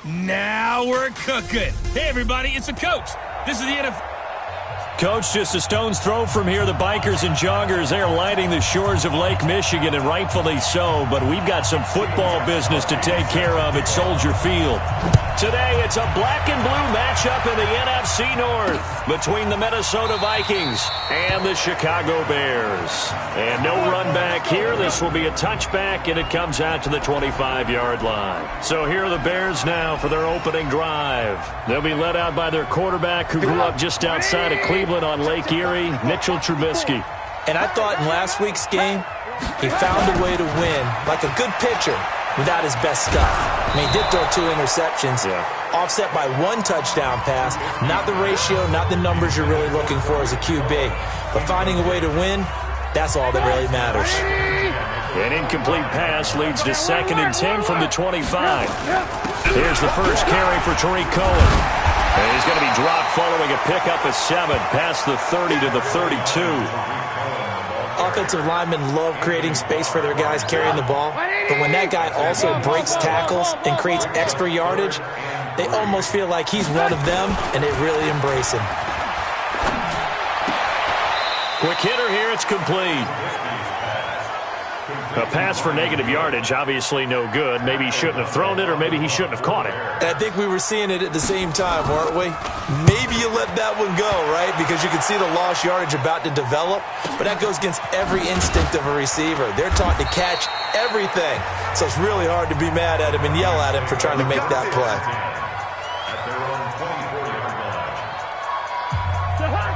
Now we're cooking. Hey, everybody, it's the coach. This is the NFL. Coach, just a stone's throw from here. The bikers and joggers, they are lighting the shores of Lake Michigan, and rightfully so. But we've got some football business to take care of at Soldier Field. Today, it's a black and blue matchup in the NFC North between the Minnesota Vikings and the Chicago Bears. And no run back here. This will be a touchback, and it comes out to the 25-yard line. So here are the Bears now for their opening drive. They'll be led out by their quarterback who grew up just outside of Cleveland on Lake Erie, Mitchell Trubisky. And I thought in last week's game, he found a way to win like a good pitcher without his best stuff. I mean, he did throw 2 interceptions, offset by 1 touchdown pass. Not the ratio, not the numbers you're really looking for as a QB. But finding a way to win, that's all that really matters. An incomplete pass leads to 2nd and 10 from the 25. Here's the first carry for Tariq Cohen. And he's going to be dropped following a pickup of 7 past the 30 to the 32. Offensive linemen love creating space for their guys carrying the ball, but when that guy also breaks tackles and creates extra yardage, they almost feel like he's one of them, and they really embrace him. Quick hitter here, it's complete. A pass for negative yardage, obviously no good. Maybe he shouldn't have thrown it, or maybe he shouldn't have caught it. And I think we were seeing it at the same time, weren't we? Maybe you let that one go, right? Because you can see the lost yardage about to develop. But that goes against every instinct of a receiver. They're taught to catch everything. So it's really hard to be mad at him and yell at him for trying to make that play.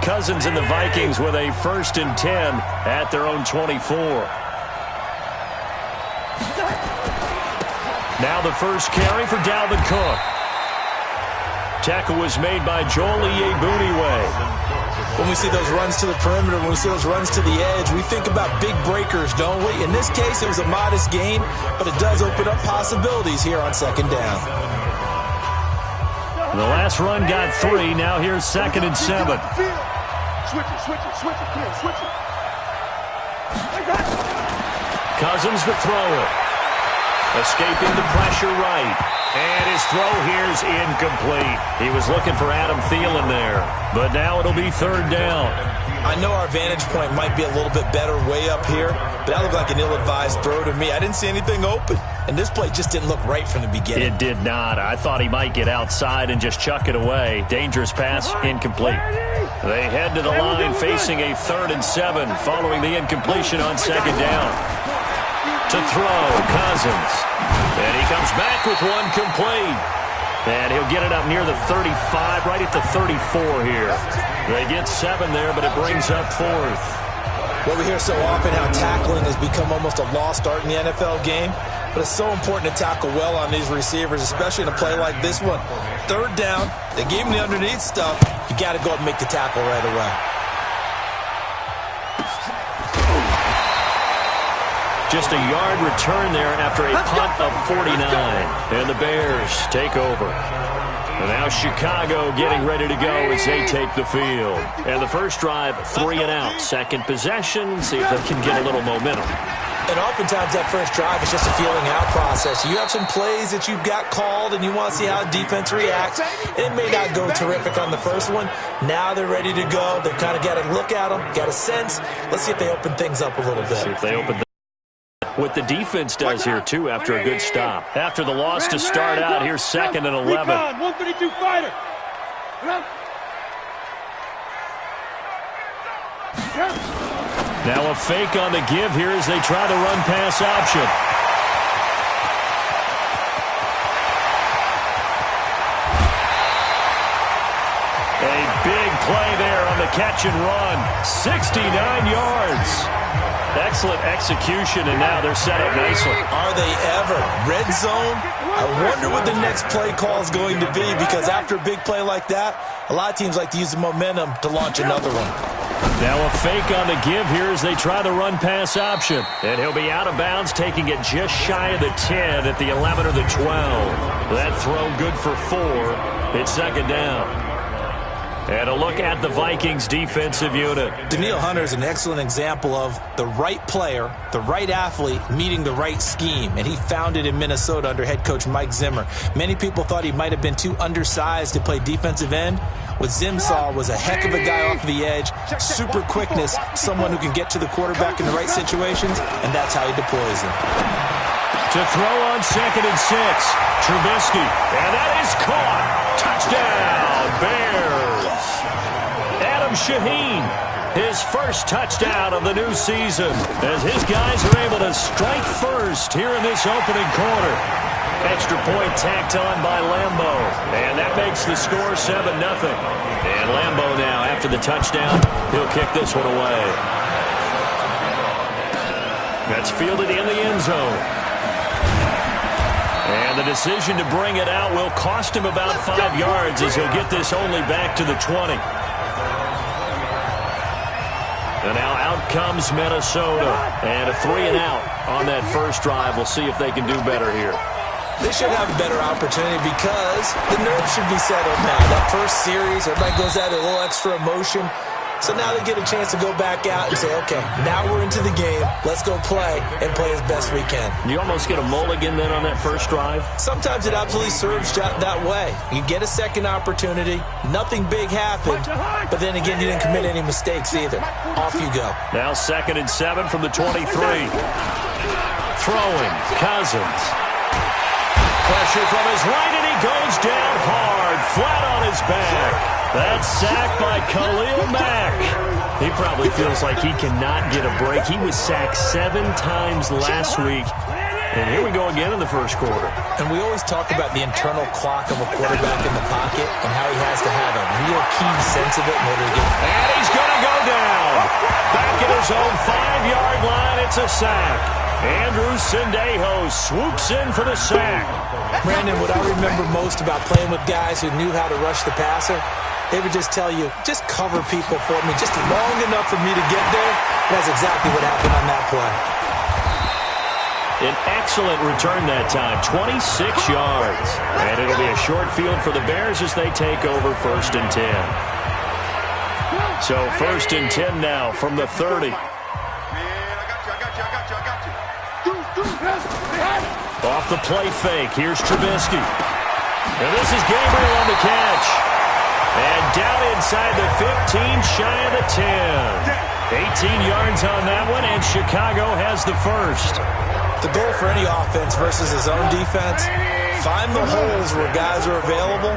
Cousins and the Vikings with a 1st and 10 at their own 24. Now the first carry for Dalvin Cook. Tackle was made by Joel Iyiegbuniwe. When we see those runs to the perimeter, when we see those runs to the edge, we think about big breakers, don't we? In this case, it was a modest gain, but it does open up possibilities here on 2nd down. The last run got 3. Now here's 2nd and 7. Switch it, come on, switch it. Cousins to throw it. Escaping the pressure right. And his throw here's incomplete. He was looking for Adam Thielen there. But now it'll be 3rd down. I know our vantage point might be a little bit better way up here, but that looked like an ill-advised throw to me. I didn't see anything open. And this play just didn't look right from the beginning. It did not. I thought he might get outside and just chuck it away. Dangerous pass, incomplete. They head to the line facing a 3rd and 7 following the incompletion on 2nd down. To throw, Cousins. And he comes back with one complete. And he'll get it up near the 35, right at the 34 here. They get 7 there, but it brings up 4th. Well, we hear so often how tackling has become almost a lost art in the NFL game. But it's so important to tackle well on these receivers, especially in a play like this one. 3rd down, they gave him the underneath stuff. You got to go up and make the tackle right away. Just a yard return there after a punt of 49. And the Bears take over. And now Chicago getting ready to go as they take the field. And the first drive, 3 and out. 2nd possession, see if they can get a little momentum. And oftentimes that first drive is just a feeling out process. You have some plays that you've got called and you want to see how defense reacts. It may not go terrific on the first one. Now they're ready to go. They've kind of got to look at them, got a sense. Let's see if they open things up a little bit. See if they open what the defense does here, too, after a good stop. After the loss to start out, here's 2nd and 11. 132 fighter. Now a fake on the give here as they try the run-pass option. A big play there on the catch and run. 69 yards. Excellent execution, and now they're set up nicely. Are they ever? Red zone? I wonder what the next play call is going to be, because after a big play like that, a lot of teams like to use the momentum to launch another one. Now a fake on the give here as they try the run-pass option. And he'll be out of bounds, taking it just shy of the 10 at the 11 or the 12. That throw good for 4. It's 2nd down. And a look at the Vikings defensive unit. Danielle Hunter is an excellent example of the right player, the right athlete, meeting the right scheme. And he found it in Minnesota under head coach Mike Zimmer. Many people thought he might have been too undersized to play defensive end. What Zim saw was a heck of a guy off the edge, super quickness, someone who can get to the quarterback in the right situations, and that's how he deploys him. To throw on 2nd and 6, Trubisky, and that is caught. Touchdown, Bears. Adam Shaheen, his first touchdown of the new season, as his guys are able to strike first here in this opening quarter. Extra point tacked on by Lambeau, and that makes the score 7-0. And Lambeau now, after the touchdown, he'll kick this one away. That's fielded in the end zone. And the decision to bring it out will cost him about 5 yards as he'll get this only back to the 20. And now out comes Minnesota. And a 3-and-out on that first drive. We'll see if they can do better here. They should have a better opportunity because the nerves should be settled now. That first series, everybody goes out a little extra emotion. So now they get a chance to go back out and say, okay, now we're into the game. Let's go play and play as best we can. You almost get a mulligan then on that first drive? Sometimes it absolutely serves that way. You get a second opportunity. Nothing big happened. But then again, you didn't commit any mistakes either. Off you go. Now 2nd and 7 from the 23. Throwing, Cousins. Pressure from his right, and he goes down hard, flat on his back. That's sacked by Khalil Mack. He probably feels like he cannot get a break. He was sacked 7 times last week. And here we go again in the first quarter. And we always talk about the internal clock of a quarterback in the pocket and how he has to have a real keen sense of it in order to get it. And he's going to go down. Back at his own 5-yard line, it's a sack. Andrew Sendejo swoops in for the sack. Brandon, what I remember most about playing with guys who knew how to rush the passer, they would just tell you, just cover people for me, just long enough for me to get there. That's exactly what happened on that play. An excellent return that time, 26 yards. And it'll be a short field for the Bears as they take over 1st and 10. So 1st and 10 now from the 30. Off the play fake, here's Trubisky. And this is Gabriel on the catch. And down inside the 15, shy of the 10. 18 yards on that one, and Chicago has the first. The goal for any offense versus his own defense, find the holes where guys are available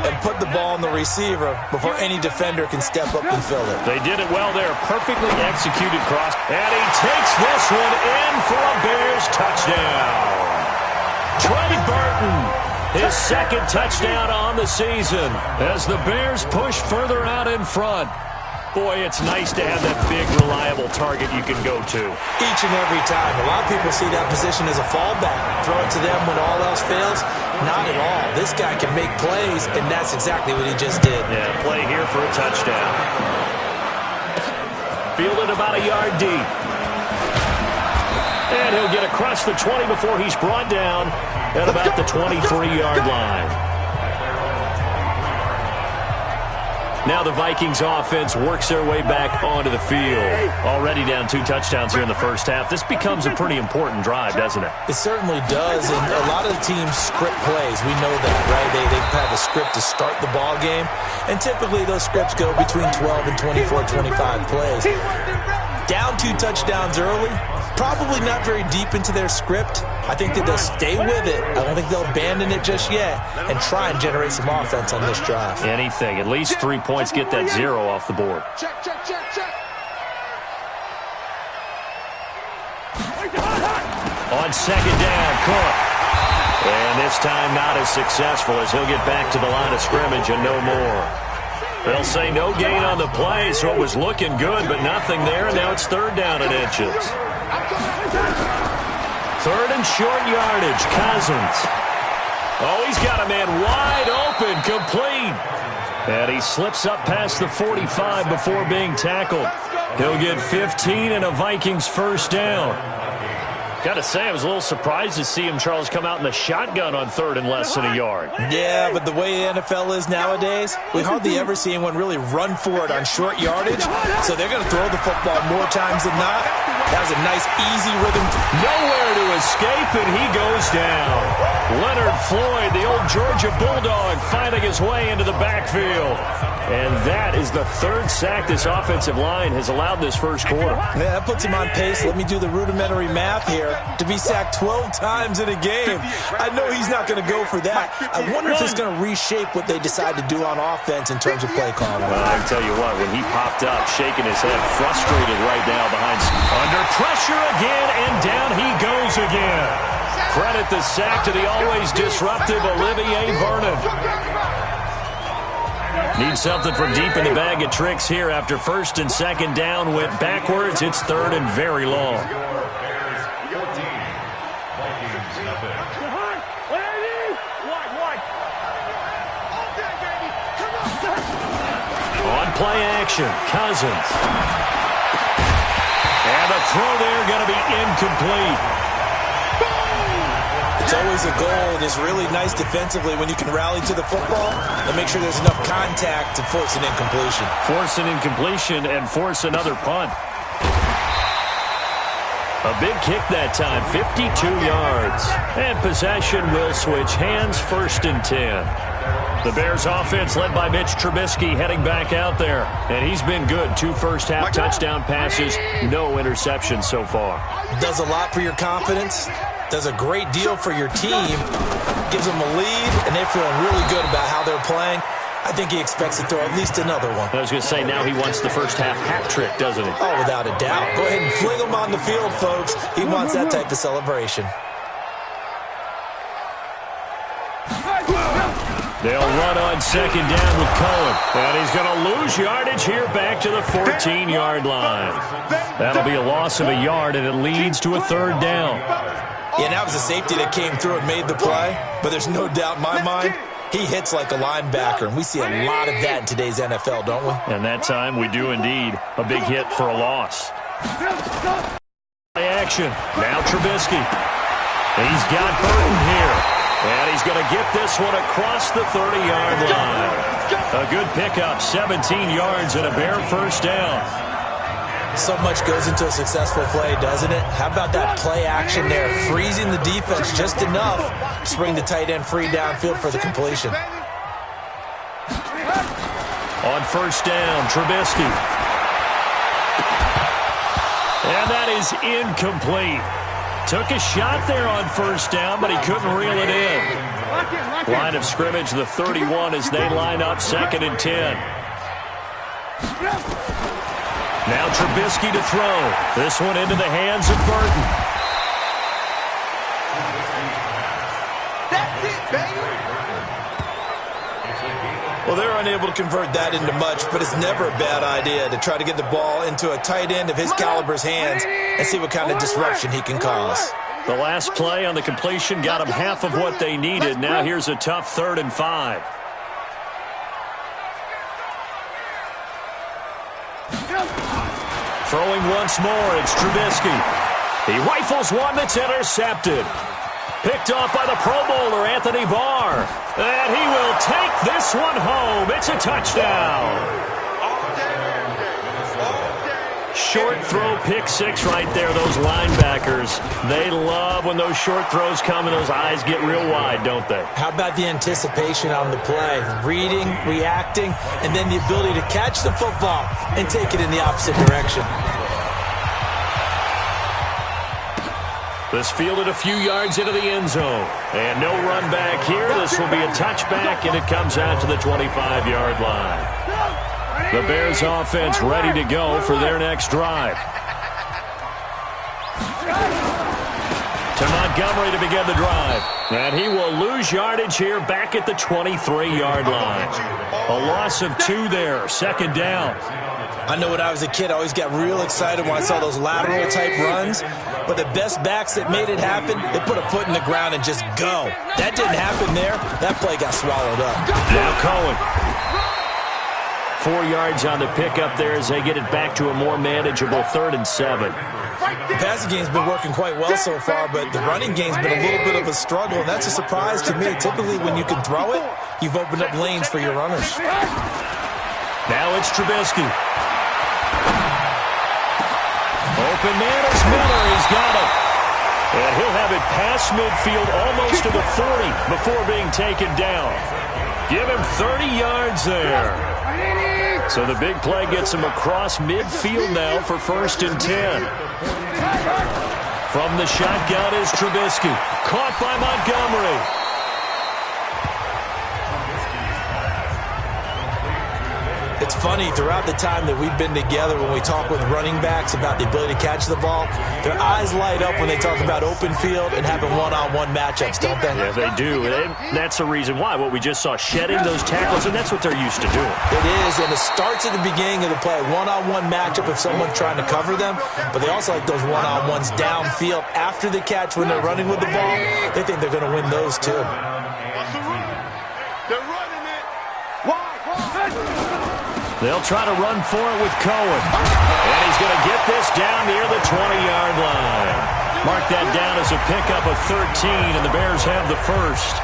and put the ball in the receiver before any defender can step up and fill it. They did it well there. Perfectly executed cross. And he takes this one in for a Bears touchdown. Trey Burton, his 2nd touchdown on the season as the Bears push further out in front. Boy, it's nice to have that big, reliable target you can go to. Each and every time. A lot of people see that position as a fallback. Throw it to them when all else fails. Not at all. This guy can make plays, and that's exactly what he just did. Yeah, play here for a touchdown. Fielded about a yard deep. And he'll get across the 20 before he's brought down at about the 23-yard line. Now the Vikings offense works their way back onto the field. Already down 2 touchdowns here in the first half. This becomes a pretty important drive, doesn't it? It certainly does, and a lot of the teams script plays. We know that, right? They have a script to start the ball game, and typically those scripts go between 12 and 24, 25 plays. Down 2 touchdowns early, probably not very deep into their script. I think that they'll stay with it. I don't think they'll abandon it just yet and try and generate some offense on this drive. Anything. At least 3 points, get that 0 off the board. Check. On 2nd down, Cook. And this time not as successful as he'll get back to the line of scrimmage and no more. They'll say no gain on the play, so it was looking good, but nothing there, and now it's 3rd down and inches. 3rd and short yardage, Cousins. Oh, he's got a man wide open, complete. And he slips up past the 45 before being tackled. He'll get 15 and a Vikings 1st down. Gotta say, I was a little surprised to see him, Charles, come out in the shotgun on third and less than a yard. Yeah, but the way the NFL is nowadays, we hardly ever see anyone really run for it on short yardage, so they're going to throw the football more times than not. That was a nice, easy rhythm. Nowhere to escape, and he goes down. Leonard Floyd, the old Georgia Bulldog, finding his way into the backfield. And that is the third sack this offensive line has allowed this first quarter. Yeah, that puts him on pace. Let me do the rudimentary math here. To be sacked 12 times in a game. I know he's not going to go for that. I wonder if it's going to reshape what they decide to do on offense in terms of play calling. Well, I tell you what, when he popped up, shaking his head, frustrated right now behind. Under pressure again, and down he goes again. Credit the sack to the always disruptive Olivier Vernon. Need something from deep in the bag of tricks here after first and second down went backwards. It's third and very long. On play action, Cousins. And the throw there going to be incomplete. It's always a goal. It is really nice defensively when you can rally to the football and make sure there's enough contact to force an incompletion. Force an incompletion and force another punt. A big kick that time, 52 yards. And possession will switch hands, first and 10. The Bears offense led by Mitch Trubisky heading back out there. And he's been good. 2 first-half touchdown passes, no interceptions so far. Does a lot for your confidence. Does a great deal for your team. Gives them a lead, and they're feeling really good about how they're playing. I think he expects to throw at least another one. I was going to say, now he wants the first-half hat trick, doesn't he? Oh, without a doubt. Go ahead and fling him on the field, folks. He wants that type of celebration. They'll run on second down with Cohen. And he's going to lose yardage here back to the 14-yard line. That'll be a loss of a yard, and it leads to a third down. Yeah, that was a safety that came through and made the play. But there's no doubt in my mind, he hits like a linebacker. And we see a lot of that in today's NFL, don't we? And that time we do indeed. A big hit for a loss. Play action. Now Trubisky. He's got Burton here. And he's going to get this one across the 30-yard line. A good pickup, 17 yards and a Bear first down. So much goes into a successful play, doesn't it? How about that play action there? Freezing the defense just enough to bring the tight end free downfield for the completion. On first down, Trubisky. And that is incomplete. Took a shot there on first down, but he couldn't reel it in. Line of scrimmage, the 31 as they line up second and 10. Now Trubisky to throw. This one into the hands of Burton. That's it, baby. Well, they're unable to convert that into much, but it's never a bad idea to try to get the ball into a tight end of his caliber's hands and see what kind of disruption he can cause. The last play on the completion got them half of what they needed. Now here's a tough 3rd and 5. Throwing once more, it's Trubisky. He rifles one that's intercepted. Picked off by the Pro Bowler, Anthony Barr. And he will take this one home. It's a touchdown. Short throw, pick six right there. Those linebackers, they love when those short throws come and those eyes get real wide, don't they? How about the anticipation on the play? Reading, reacting, and then the ability to catch the football and take it in the opposite direction. This fielded a few yards into the end zone. And no run back here. This will be a touchback, and it comes out to the 25-yard line. The Bears offense ready to go for their next drive. To Montgomery to begin the drive. And he will lose yardage here back at the 23-yard line. A loss of 2 there, second down. I know when I was a kid, I always got real excited when I saw those lateral-type runs. But the best backs that made it happen, they put a foot in the ground and just go. That didn't happen there. That play got swallowed up. Now Cohen. 4 yards on the pickup there as they get it back to a more manageable 3rd and 7. The passing game's been working quite well so far, but the running game's been a little bit of a struggle, and that's a surprise to me. Typically, when you can throw it, you've opened up lanes for your runners. Now it's Trubisky. Open man is Miller. He's got it. And he'll have it past midfield almost to the 40 before being taken down. Give him 30 yards there. So the big play gets him across midfield now for 1st and 10. From the shotgun is Trubisky. Caught by Montgomery. It's funny, throughout the time that we've been together, when we talk with running backs about the ability to catch the ball, their eyes light up when they talk about open field and having one-on-one matchups, don't they? Yeah, they do. And that's the reason why. What we just saw, shedding those tackles, and that's what they're used to doing. It is, and it starts at the beginning of the play, one-on-one matchup if someone's trying to cover them, but they also like those one-on-ones downfield after the catch when they're running with the ball. They think they're going to win those, too. They're running it. Why? They'll try to run for it with Cohen. And he's going to get this down near the 20-yard line. Mark that down as a pickup of 13, and the Bears have the first.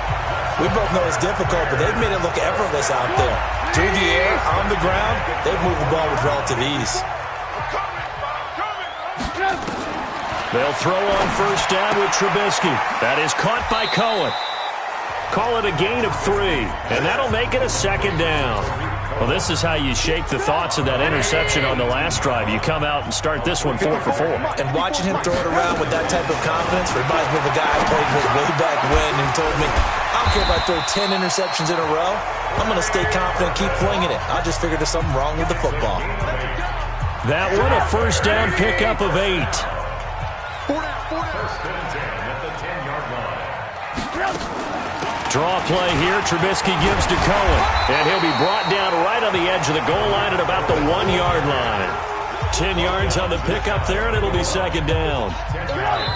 We both know it's difficult, but they've made it look effortless out there. Through the air, on the ground, they've moved the ball with relative ease. They'll throw on 1st down with Trubisky. That is caught by Cohen. Call it a gain of 3, and that'll make it a 2nd down. Well, this is how you shake the thoughts of that interception on the last drive. You come out and start this one 4 for 4. And watching him throw it around with that type of confidence reminds me of a guy I played with way back when who told me, I don't care if I throw 10 interceptions in a row. I'm going to stay confident, keep flinging it. I just figured there's something wrong with the football. That one, a 1st down pickup of 8. 4 down. 1st and 10 at the 10-yard line. Draw play here. Trubisky gives to Cohen. And he'll be brought down right on the edge of the goal line at about the 1-yard line. 10 yards on the pickup there, and it'll be 2nd down.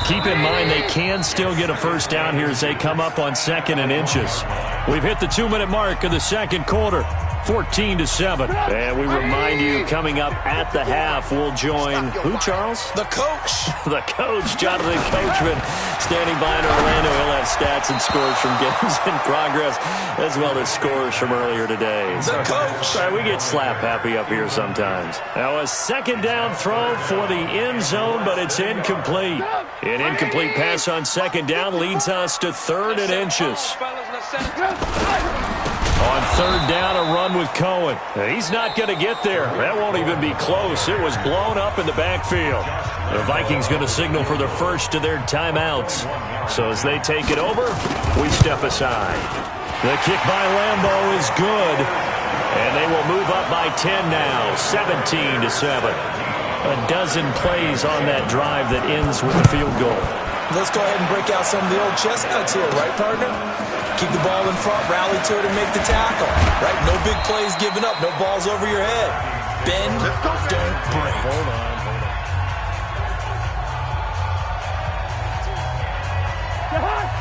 Keep in mind they can still get a 1st down here as they come up on 2nd and inches. We've hit the 2-minute mark of the 2nd quarter. 14-7. And we remind you, coming up at the half, we'll join who, Charles? The coach. The coach, Jonathan Coachman, standing by in Orlando. He'll have stats and scores from games in progress, as well as scores from earlier today. The coach. Sorry, we get slap happy up here sometimes. Now a 2nd down throw for the end zone, but it's incomplete. An incomplete pass on 2nd down leads us to 3rd and inches. On 3rd down, a run with Cohen. He's not going to get there. That won't even be close. It was blown up in the backfield. The Vikings going to signal for the first of their timeouts. So as they take it over, we step aside. The kick by Lambeau is good. And they will move up by 10 now, 17-7. A dozen plays on that drive that ends with a field goal. Let's go ahead and break out some of the old chestnuts here, right, partner? Keep the ball in front, rally to it, and make the tackle. Right? No big plays given up, no balls over your head. Bend, don't break. Hold on.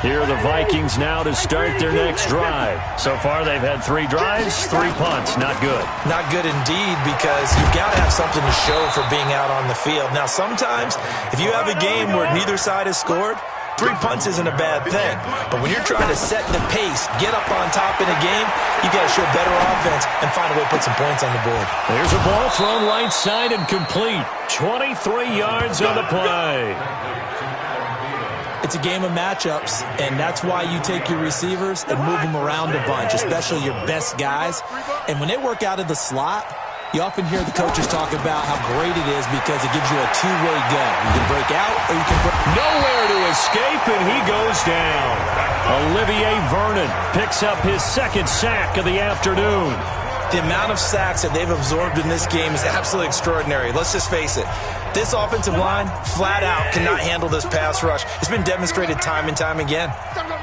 Here are the Vikings now to start their next drive. So far, they've had 3 drives, 3 punts. Not good. Not good indeed, because you've got to have something to show for being out on the field. Now, sometimes, if you have a game where neither side has scored, 3 punts isn't a bad thing. But when you're trying to set the pace, get up on top in a game, you got to show better offense and find a way to put some points on the board. There's a ball thrown right side and complete. 23 yards on the play. It's a game of matchups, and that's why you take your receivers and move them around a bunch, especially your best guys. And when they work out of the slot, you often hear the coaches talk about how great it is because it gives you a two-way go. You can break out or you can break. Nowhere to escape, and he goes down. Olivier Vernon picks up his 2nd sack of the afternoon. The amount of sacks that they've absorbed in this game is absolutely extraordinary. Let's just face it. This offensive line, flat out, cannot handle this pass rush. It's been demonstrated time and time again.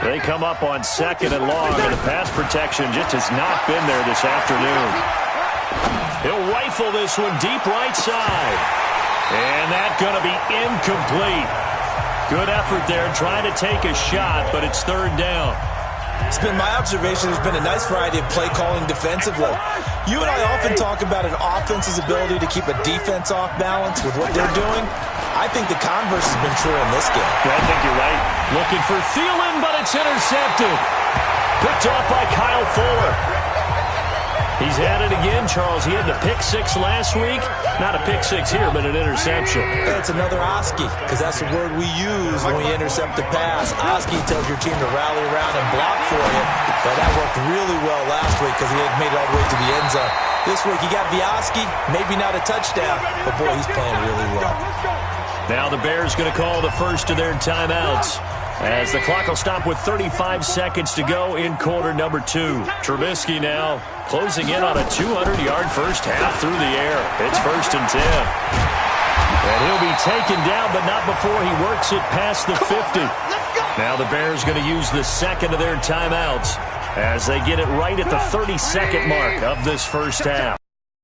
They come up on 2nd and long, and the pass protection just has not been there this afternoon. He'll rifle this one deep right side. And that's going to be incomplete. Good effort there, trying to take a shot, but it's 3rd down. It's been my observation there's been a nice variety of play calling defensively. You and I often talk about an offense's ability to keep a defense off balance with what they're doing. I think the converse has been true in this game. I think you're right. Looking for Thielen, but it's intercepted. Picked off by Kyle Fuller. He's at it again, Charles. He had the pick six last week. Not a pick six here, but an interception. It's another Oski, because that's the word we use when we intercept the pass. Oski tells your team to rally around and block for you. But that worked really well last week because he had made it all the way to the end zone. This week he got the Oski, maybe not a touchdown, but boy, he's playing really well. Now the Bears going to call the first of their timeouts, as the clock will stop with 35 seconds to go in quarter number 2. Trubisky now closing in on a 200-yard first half through the air. It's 1st and 10. And he'll be taken down, but not before he works it past the 50. Now the Bears going to use the second of their timeouts as they get it right at the 30-second mark of this first half.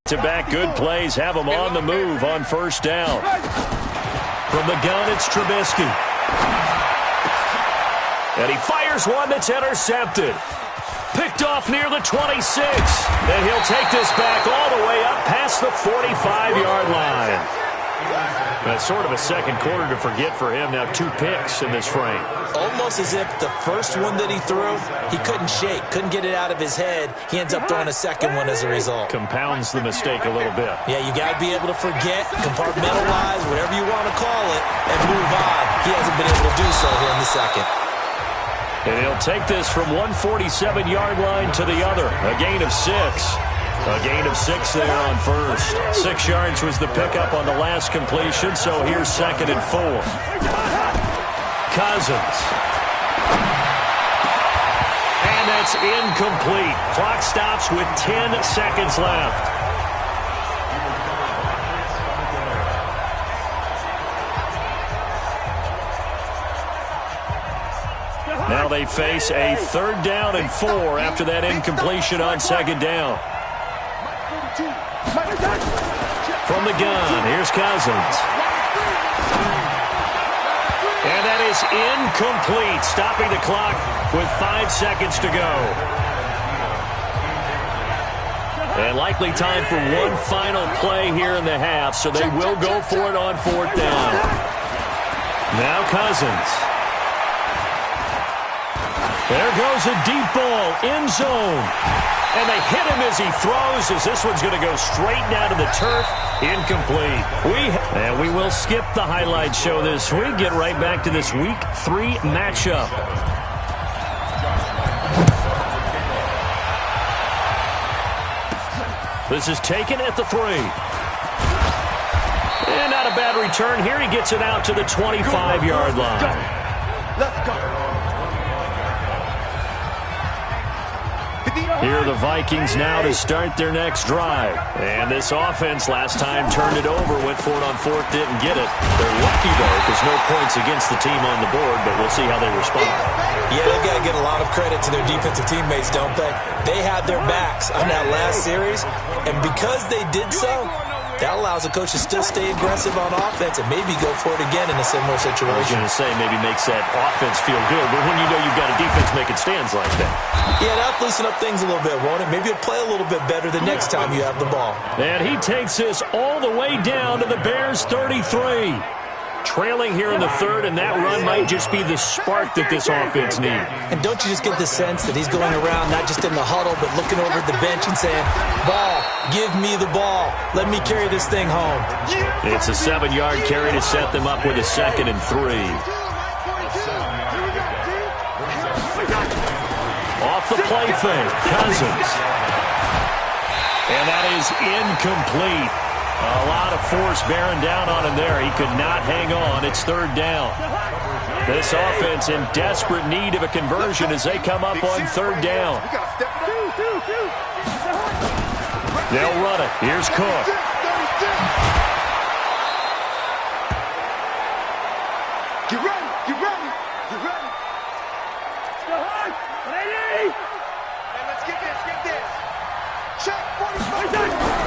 To back good plays, have them on the move on first down. From the gun, it's Trubisky. And he fires one that's intercepted. Picked off near the 26. And he'll take this back all the way up past the 45-yard line. That's sort of a second quarter to forget for him. Now 2 picks in this frame. Almost as if the first one that he threw, he couldn't shake, couldn't get it out of his head. He ends up throwing a second one as a result. Compounds the mistake a little bit. Yeah, you got to be able to forget, compartmentalize, whatever you want to call it, and move on. He hasn't been able to do so here in the second. And he'll take this from 147-yard line to the other. A gain of 6. A gain of 6 there on first. 6 yards was the pickup on the last completion, so here's 2nd and 4. Cousins. And that's incomplete. Clock stops with 10 seconds left. Now they face a 3rd down and 4 after that incompletion on 2nd down. From the gun, here's Cousins. And that is incomplete, stopping the clock with 5 seconds to go. And likely time for one final play here in the half, so they will go for it on 4th down. Now Cousins. There goes a deep ball, end zone. And they hit him as he throws, as this one's going to go straight down to the turf. Incomplete. And we will skip the highlight show this week. Get right back to this Week 3 matchup. This is taken at the 3. And not a bad return here. He gets it out to the 25-yard line. Let's go. Here are the Vikings now to start their next drive. And this offense last time turned it over, went for it on 4th, didn't get it. They're lucky, though, because no points against the team on the board, but we'll see how they respond. Yeah, they've got to get a lot of credit to their defensive teammates, don't they? They had their backs on that last series, and because they did so, that allows a coach to still stay aggressive on offense and maybe go for it again in a similar situation. I was going to say maybe makes that offense feel good, but when you know you've got a defense making stands like that. Yeah, that'll loosen up things a little bit, won't it? Maybe you'll play a little bit better the next time you have the ball. And he takes this all the way down to the Bears' 33. Trailing here in the 3rd, and that run might just be the spark that this offense needs. And don't you just get the sense that he's going around not just in the huddle, but looking over at the bench and saying, ball, give me the ball. Let me carry this thing home. It's a 7-yard carry to set them up with a 2nd and 3. Off the play fake, Cousins. And that is incomplete. A lot of force bearing down on him there. He could not hang on. It's 3rd down. This offense in desperate need of a conversion as they come up on 3rd down. They'll run it. Here's Cook. Get ready, get ready, get ready. Ready? Hey, let's get this. Check, 45.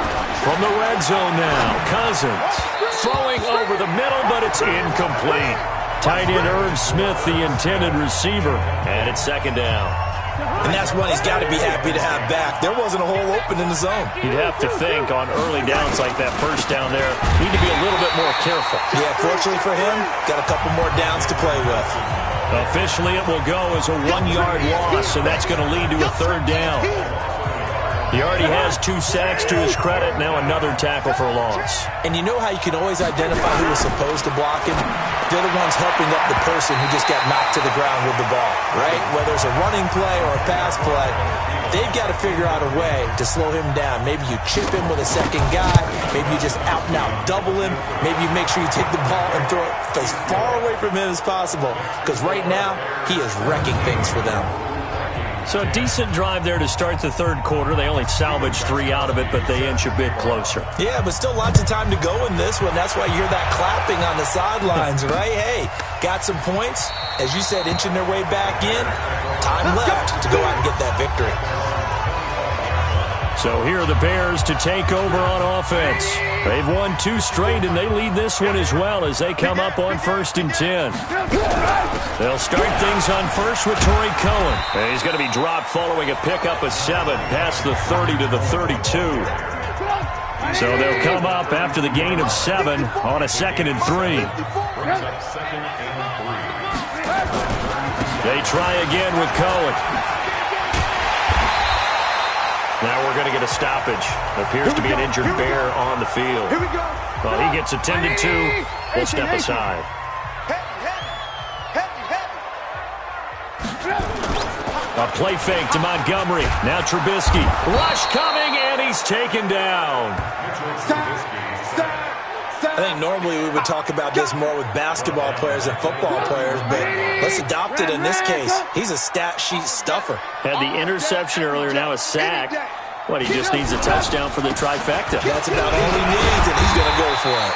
From the red zone now, Cousins throwing over the middle, but it's incomplete. Tight end Irv Smith, the intended receiver, and it's 2nd down. And that's one he's got to be happy to have back. There wasn't a hole open in the zone. You'd have to think on early downs like that first down there, need to be a little bit more careful. Yeah, fortunately for him, got a couple more downs to play with. Officially, it will go as a 1-yard loss, and that's going to lead to a third down. He already has 2 sacks to his credit. Now another tackle for a loss. And you know how you can always identify who was supposed to block him? They're the ones helping up the person who just got knocked to the ground with the ball, right? Whether it's a running play or a pass play, they've got to figure out a way to slow him down. Maybe you chip him with a second guy. Maybe you just out-and-out double him. Maybe you make sure you take the ball and throw it as far away from him as possible. Because right now, he is wrecking things for them. So a decent drive there to start the third quarter. They only salvaged 3 out of it, but they inch a bit closer. Yeah, but still lots of time to go in this one. That's why you hear that clapping on the sidelines, right? Hey, got some points. As you said, inching their way back in. Time left to go out and get that victory. So here are the Bears to take over on offense. They've won 2 straight, and they lead this one as well as they come up on 1st and 10. They'll start things on first with Torrey Cohen. And he's going to be dropped following a pickup of 7 past the 30 to the 32. So they'll come up after the gain of 7 on a 2nd and 3. They try again with Cohen. Now we're going to get a stoppage. Appears to be an injured Bear on the field. Well, he gets attended to. We'll step aside. A play fake to Montgomery. Now Trubisky. Rush coming, and he's taken down. I think normally we would talk about this more with basketball players than football players, but let's adopt it in this case. He's a stat sheet stuffer. Had the interception earlier, now a sack. What, he just needs a touchdown for the trifecta. That's about all he needs, and he's going to go for it.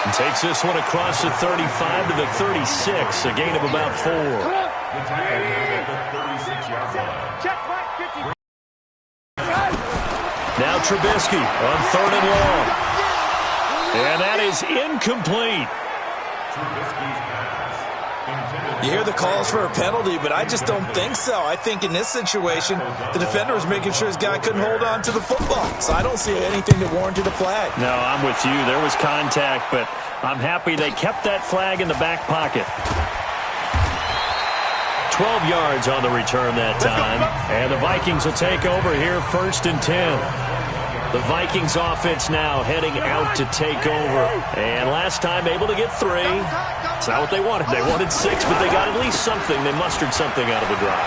And takes this one across the 35 to the 36, a gain of about 4. Now Trubisky on 3rd and long. And that is incomplete. You hear the calls for a penalty, but I just don't think so. I think in this situation, the defender was making sure his guy couldn't hold on to the football. So I don't see anything that warranted a flag. No, I'm with you. There was contact, but I'm happy they kept that flag in the back pocket. 12 yards on the return that time. And the Vikings will take over here 1st and 10. The Vikings offense now heading out to take over. And last time able to get 3. It's not what they wanted. They wanted 6, but they got at least something. They mustered something out of the drive.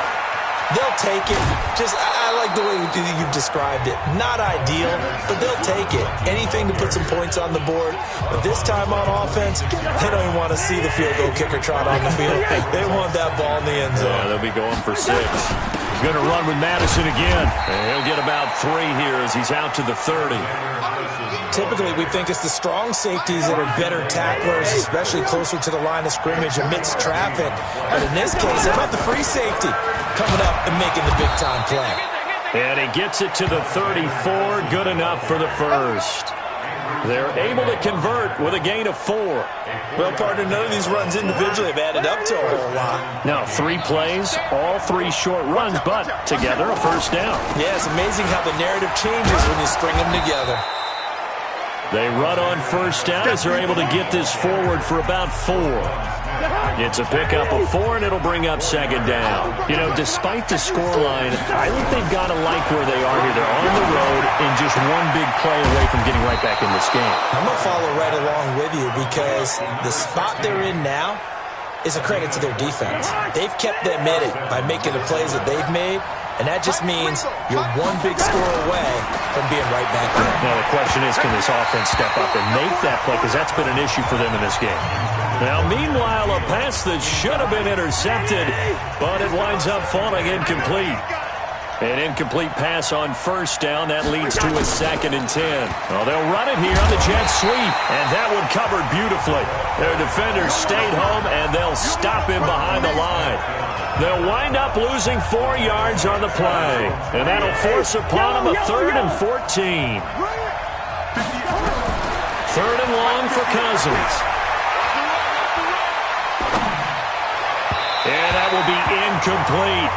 They'll take it. I like the way you've described it. Not ideal, but they'll take it. Anything to put some points on the board. But this time on offense, they don't even want to see the field goal kicker trot on the field. They want that ball in the end zone. Yeah, they'll be going for 6. He's going to run with Madison again. And he'll get about 3 here as he's out to the 30. Typically, we think it's the strong safeties that are better tacklers, especially closer to the line of scrimmage amidst traffic. But in this case, how about the free safety coming up and making the big-time play? And he gets it to the 34. Good enough for the first. They're able to convert with a gain of 4. Well, partner, none of these runs individually have added up to a whole lot. Now, 3 plays, all 3 short runs, but together a first down. Yeah, it's amazing how the narrative changes when you string them together. They run on first down as they're able to get this forward for about 4. It's a pickup of 4, and it'll bring up 2nd down. You know, despite the scoreline, I think they've got to like where they are here. They're on the road and just one big play away from getting right back in this game. I'm going to follow right along with you because the spot they're in now is a credit to their defense. They've kept them in it by making the plays that they've made, and that just means you're one big score away from being right back there. Now, the question is, can this offense step up and make that play? Because that's been an issue for them in this game. Now, meanwhile, a pass that should have been intercepted, but it winds up falling incomplete. An incomplete pass on first down. That leads to a 2nd and 10. Well, they'll run it here on the jet sweep, and that one covered beautifully. Their defenders stayed home, and they'll stop him behind the line. They'll wind up losing 4 yards on the play, and that'll force upon them a 3rd and 14. 3rd and long for Cousins. And that will be incomplete.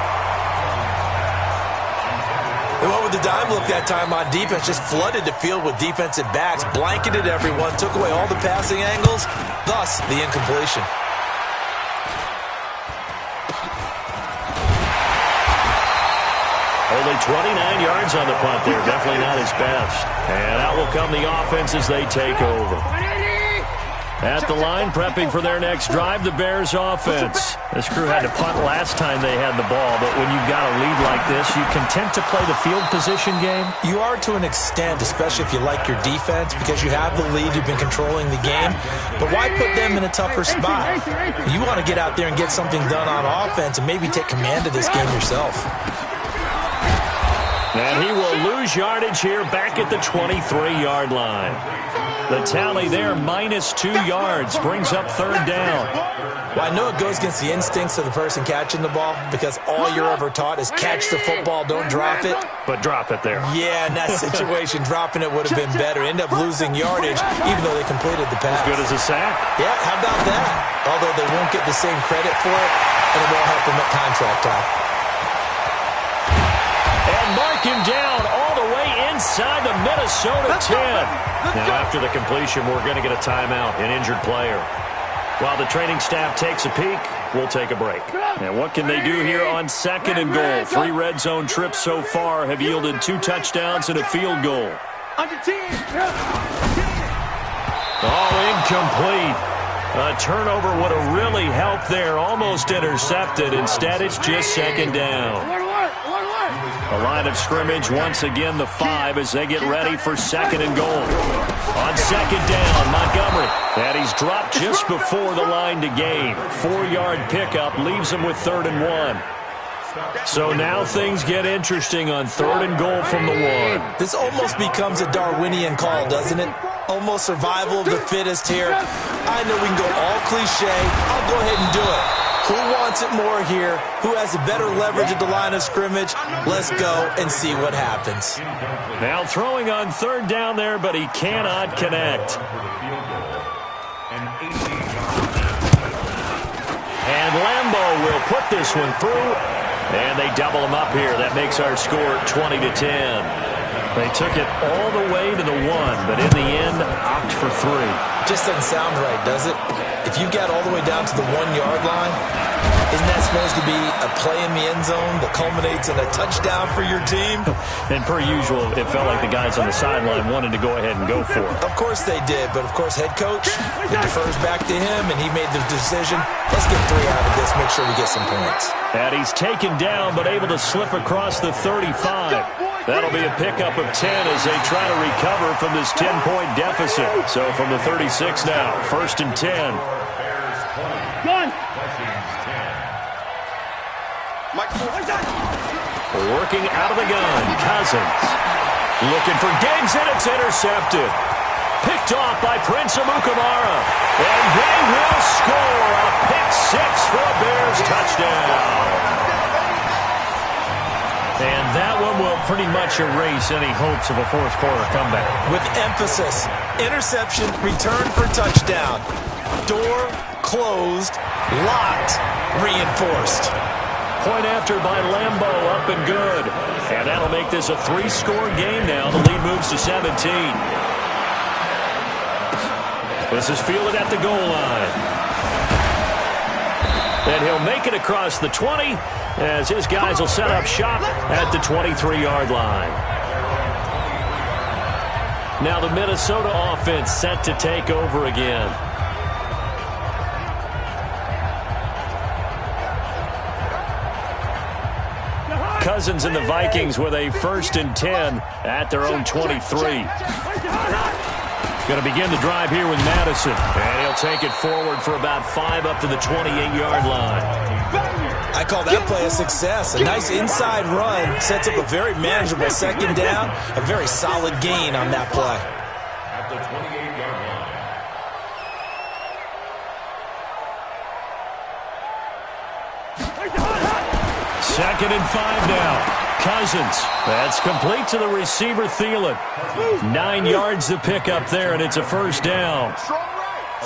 They went with the dime look that time on defense, just flooded the field with defensive backs, blanketed everyone, took away all the passing angles, thus the incompletion. Only 29 yards on the punt there. Definitely not his best. And out will come the offense as they take over. At the line, prepping for their next drive, the Bears offense. This crew had to punt last time they had the ball, but when you've got a lead like this, you content to play the field position game? You are to an extent, especially if you like your defense, because you have the lead, you've been controlling the game. But why put them in a tougher spot? You want to get out there and get something done on offense and maybe take command of this game yourself. And he will lose yardage here back at the 23-yard line. The tally there, -2 yards, brings up third down. Well, I know it goes against the instincts of the person catching the ball because all you're ever taught is catch the football, don't drop it. But drop it there. Yeah, in that situation, dropping it would have been better. End up losing yardage, even though they completed the pass. As good as a sack. Yeah, how about that? Although they won't get the same credit for it, and it won't help them at contract time. And mark him down all the way inside the Minnesota 10. Now, after the completion, we're going to get a timeout, an injured player. While the training staff takes a peek, we'll take a break. And what can they do here on 2nd and goal? 3 red zone trips so far have yielded 2 touchdowns and a field goal. Oh, incomplete. A turnover would have really helped there. Almost intercepted. Instead, it's just 2nd down. The line of scrimmage, once again, the 5 as they get ready for 2nd and goal. On 2nd down, Montgomery. And he's dropped just before the line to gain. 4-yard pickup leaves him with 3rd and 1. So now things get interesting on 3rd and goal from the 1. This almost becomes a Darwinian call, doesn't it? Almost survival of the fittest here. I know we can go all cliche. I'll go ahead and do it. Who wants it more here? Who has a better leverage at the line of scrimmage? Let's go and see what happens. Now throwing on 3rd down there, but he cannot connect. And Lambo will put this one through. And they double him up here. That makes our score 20-10. They took it all the way to the 1, but in the end, opt for 3. Just doesn't sound right, does it? If you got all the way down to the 1-yard line, isn't that supposed to be a play in the end zone that culminates in a touchdown for your team? And per usual, it felt like the guys on the sideline wanted to go ahead and go for it. Of course they did, but of course head coach, it defers back to him, and he made the decision, let's get 3 out of this, make sure we get some points. And he's taken down, but able to slip across the 35. That'll be a pickup of 10 as they try to recover from this 10-point deficit. So from the 36 now, 1st and 10. Working out of the gun, Cousins. Looking for Diggs, and it's intercepted. Picked off by Prince Amukamara. And they will score a pick-6 for a Bears touchdown. And that one will pretty much erase any hopes of a fourth-quarter comeback. With emphasis, interception, return for touchdown. Door closed, locked, reinforced. Point after by Lambo, up and good. And that'll make this a 3-score game now. The lead moves to 17. This is fielded at the goal line. And he'll make it across the 20 as his guys will set up shop at the 23-yard line. Now the Minnesota offense set to take over again. Cousins and the Vikings with a 1st and 10 at their own 23. Going to begin the drive here with Madison. And he'll take it forward for about 5 up to the 28-yard line. I call that play a success. A nice inside run sets up a very manageable 2nd down. A very solid gain on that play. At the 28-yard line. 2nd and 5 now. Cousins. That's complete to the receiver, Thielen. 9 yards to pick up there, and it's a 1st down.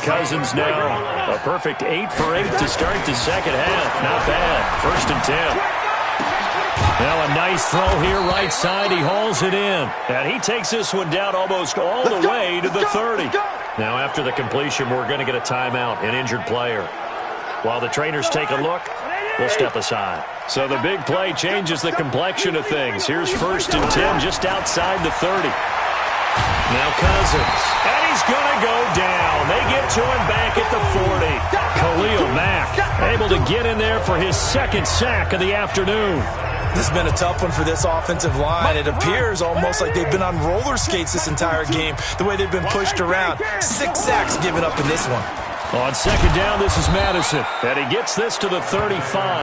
Cousins now a perfect 8 for 8 to start the second half. Not bad. 1st and 10. Now a nice throw here right side. He hauls it in. And he takes this one down almost all the way to the 30. Now after the completion, we're going to get a timeout, an injured player. While the trainers take a look, we'll step aside. So the big play changes the complexion of things. Here's 1st and 10 just outside the 30. Now Cousins. And he's going to go down. They get to him back at the 40. Khalil Mack able to get in there for his 2nd sack of the afternoon. This has been a tough one for this offensive line. It appears almost like they've been on roller skates this entire game, the way they've been pushed around. 6 sacks given up in this one. On 2nd down, this is Madison. And he gets this to the 35.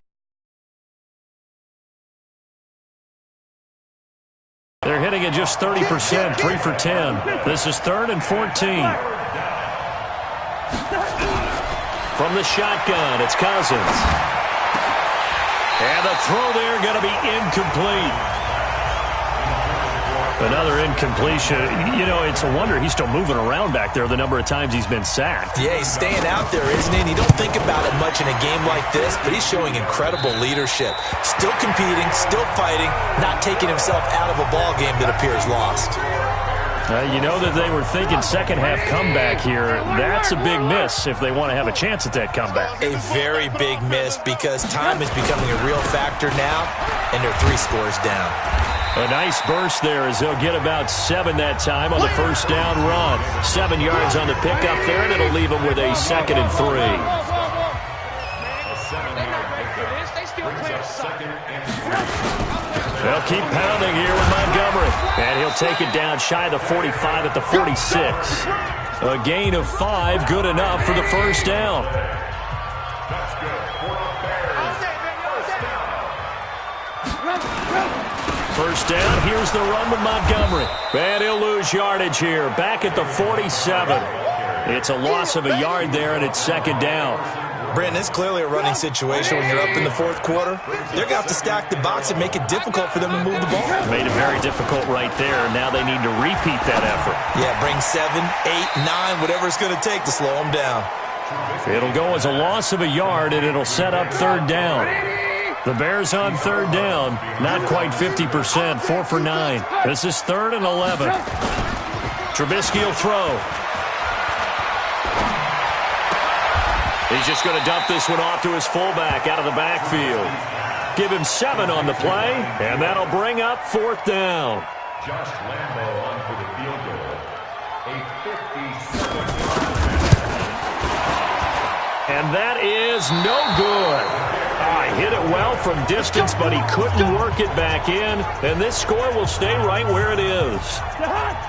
They're hitting at just 30%, 3 for 10. This is 3rd and 14. From the shotgun, it's Cousins. And the throw there going to be incomplete. Another incompletion. You know, it's a wonder he's still moving around back there the number of times he's been sacked. Yeah, he's staying out there, isn't he? And you don't think about it much in a game like this, but he's showing incredible leadership. Still competing, still fighting, not taking himself out of a ball game that appears lost. You know that they were thinking second half comeback here. That's a big miss if they want to have a chance at that comeback. A very big miss because time is becoming a real factor now, and they're 3 scores down. A nice burst there as they'll get about 7 that time on the 1st down run. 7 yards on the pickup there, and it'll leave them with a 2nd and 3. They'll keep pounding here with Montgomery. And he'll take it down shy of the 45 at the 46. A gain of 5, good enough for the 1st down. First down, here's the run with Montgomery. And he'll lose yardage here, back at the 47. It's a loss of a yard there, and it's 2nd down. Brandon, it's clearly a running situation when you're up in the 4th quarter. They're going to have to stack the box and make it difficult for them to move the ball. Made it very difficult right there. Now they need to repeat that effort. Yeah, bring 7, 8, 9, whatever it's going to take to slow them down. It'll go as a loss of a yard, and it'll set up 3rd down. The Bears on 3rd down, not quite 50%, 4 for 9. This is 3rd and 11. Trubisky will throw. He's just going to dump this one off to his fullback out of the backfield. Give him 7 on the play, and that'll bring up 4th down. Josh Lambo on for the field goal. A 57-yard. And that is no good. Hit it well from distance, but he couldn't work it back in. And this score will stay right where it is.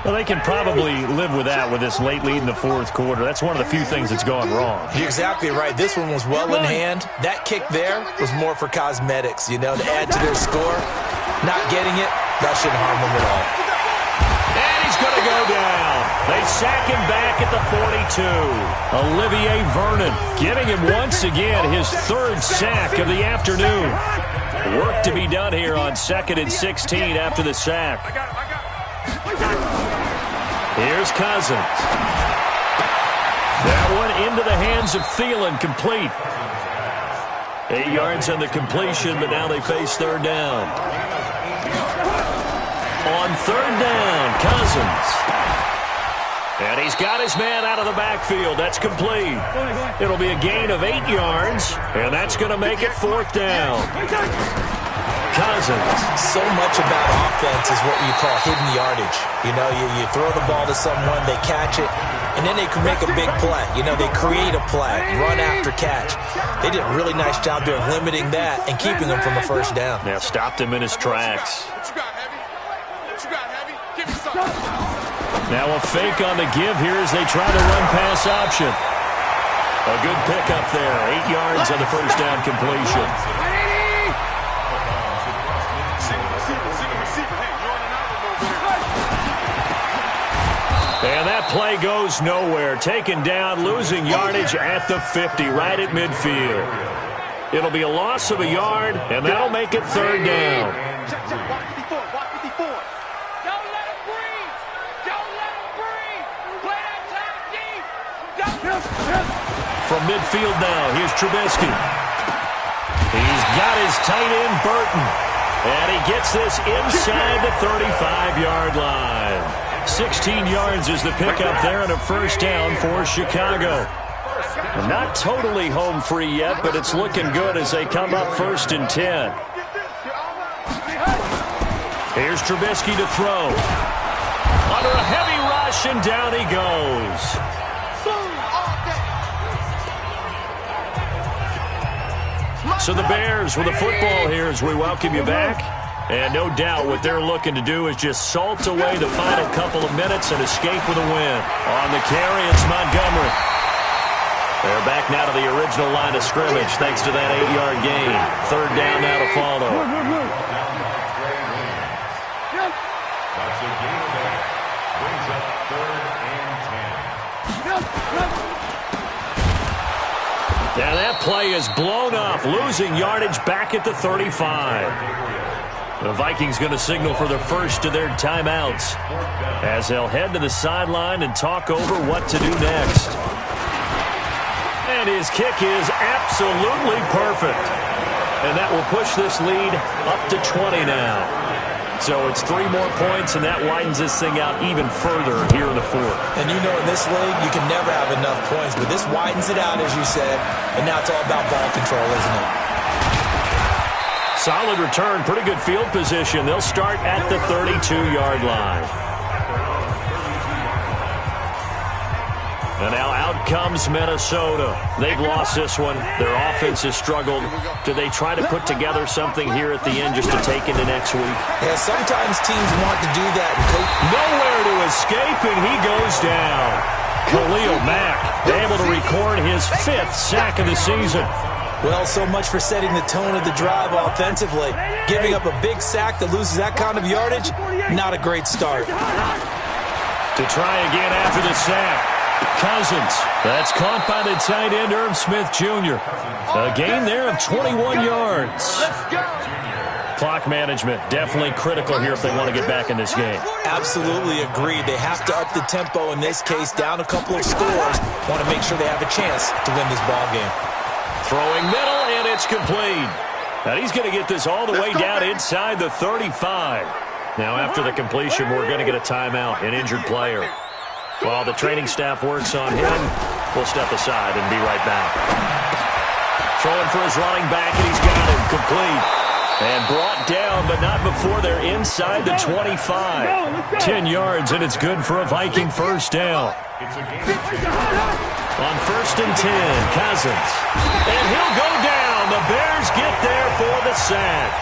Well, they can probably live with that with this late lead in the 4th quarter. That's one of the few things that's gone wrong. You're exactly right. This one was well in hand. That kick there was more for cosmetics, you know, to add to their score. Not getting it, that shouldn't harm them at all. And he's going to go down. They sack him back at the 42. Olivier Vernon giving him once again his 3rd sack of the afternoon. Work to be done here on 2nd and 16 after the sack. Here's Cousins. That one into the hands of Thielen, complete. 8 yards on the completion, but now they face 3rd down. On 3rd down, Cousins. And he's got his man out of the backfield. That's complete. It'll be a gain of 8 yards, and that's going to make it 4th down. Cousins. So much about offense is what you call hidden yardage. You know, you throw the ball to someone, they catch it, and then they can make a big play. You know, they create a play, run after catch. They did a really nice job there of limiting that and keeping him from a 1st down. Now stopped him in his tracks. Now a fake on the give here as they try to run pass option. A good pickup there. 8 yards on the 1st down completion. And that play goes nowhere. Taken down, losing yardage at the 50, right at midfield. It'll be a loss of a yard, and that'll make it 3rd down. From midfield now, here's Trubisky. He's got his tight end, Burton. And he gets this inside the 35-yard line. 16 yards is the pickup there and a first down for Chicago. Not totally home free yet, but it's looking good as they come up 1st and 10. Here's Trubisky to throw. Under a heavy rush, and down he goes. So the Bears with the football here as we welcome you back. And no doubt what they're looking to do is just salt away the final couple of minutes and escape with a win. On the carry, it's Montgomery. They're back now to the original line of scrimmage thanks to that 8-yard gain. 3rd down now to follow. That's a gain of 8. Brings up 3rd and 10. Now that play is blown up, losing yardage back at the 35. The Vikings going to signal for the first of their timeouts as they'll head to the sideline and talk over what to do next. And his kick is absolutely perfect. And that will push this lead up to 20 now. So it's 3 more points, and that widens this thing out even further here in the 4th. And you know in this league, you can never have enough points, but this widens it out, as you said, and now it's all about ball control, isn't it? Solid return, pretty good field position. They'll start at the 32-yard line. And now out comes Minnesota. They've lost this one. Their offense has struggled. Do they try to put together something here at the end just to take into next week? Yeah, sometimes teams want to do that. Nowhere to escape, and he goes down. Khalil Mack able to record his 5th sack of the season. Well, so much for setting the tone of the drive offensively. Giving up a big sack that loses that kind of yardage, not a great start. To try again after the sack. Cousins. That's caught by the tight end, Irv Smith Jr. A gain there of 21 yards. Clock management definitely critical here if they want to get back in this game. Absolutely agreed. They have to up the tempo in this case, down a couple of scores. Want to make sure they have a chance to win this ball game. Throwing middle, and it's complete. And he's going to get this all the way down inside the 35. Now after the completion, we're going to get a timeout, an injured player. While the training staff works on him, we'll step aside and be right back. Throwing for his running back, and he's got him complete. And brought down, but not before they're inside the 25. 10 yards, and it's good for a Viking first down. On 1st and 10, Cousins. And he'll go down. The Bears get there for the sack.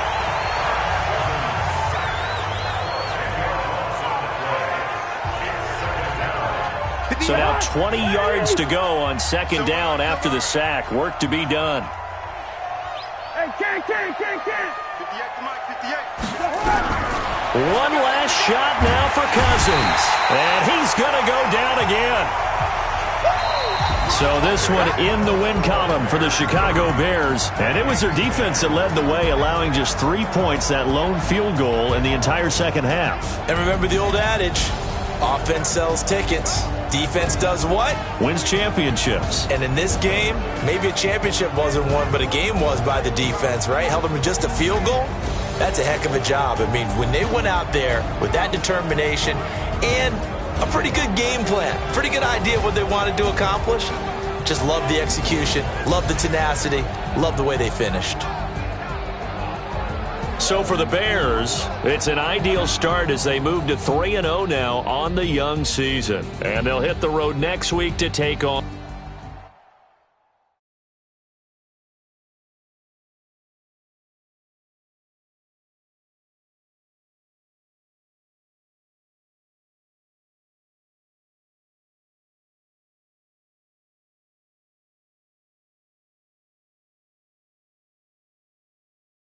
So now 20 yards to go on 2nd down after the sack. Work to be done. One last shot now for Cousins. And he's going to go down again. So this one in the win column for the Chicago Bears. And it was their defense that led the way, allowing just 3 points, that lone field goal in the entire second half. And remember the old adage, offense sells tickets. Defense does what? Wins championships. And in this game, maybe a championship wasn't won, but a game was by the defense, right? Held them to just a field goal. That's a heck of a job. I mean, when they went out there with that determination and a pretty good game plan, pretty good idea of what they wanted to accomplish, just love the execution, love the tenacity, love the way they finished. So for the Bears, it's an ideal start as they move to 3-0 now on the young season. And they'll hit the road next week to take on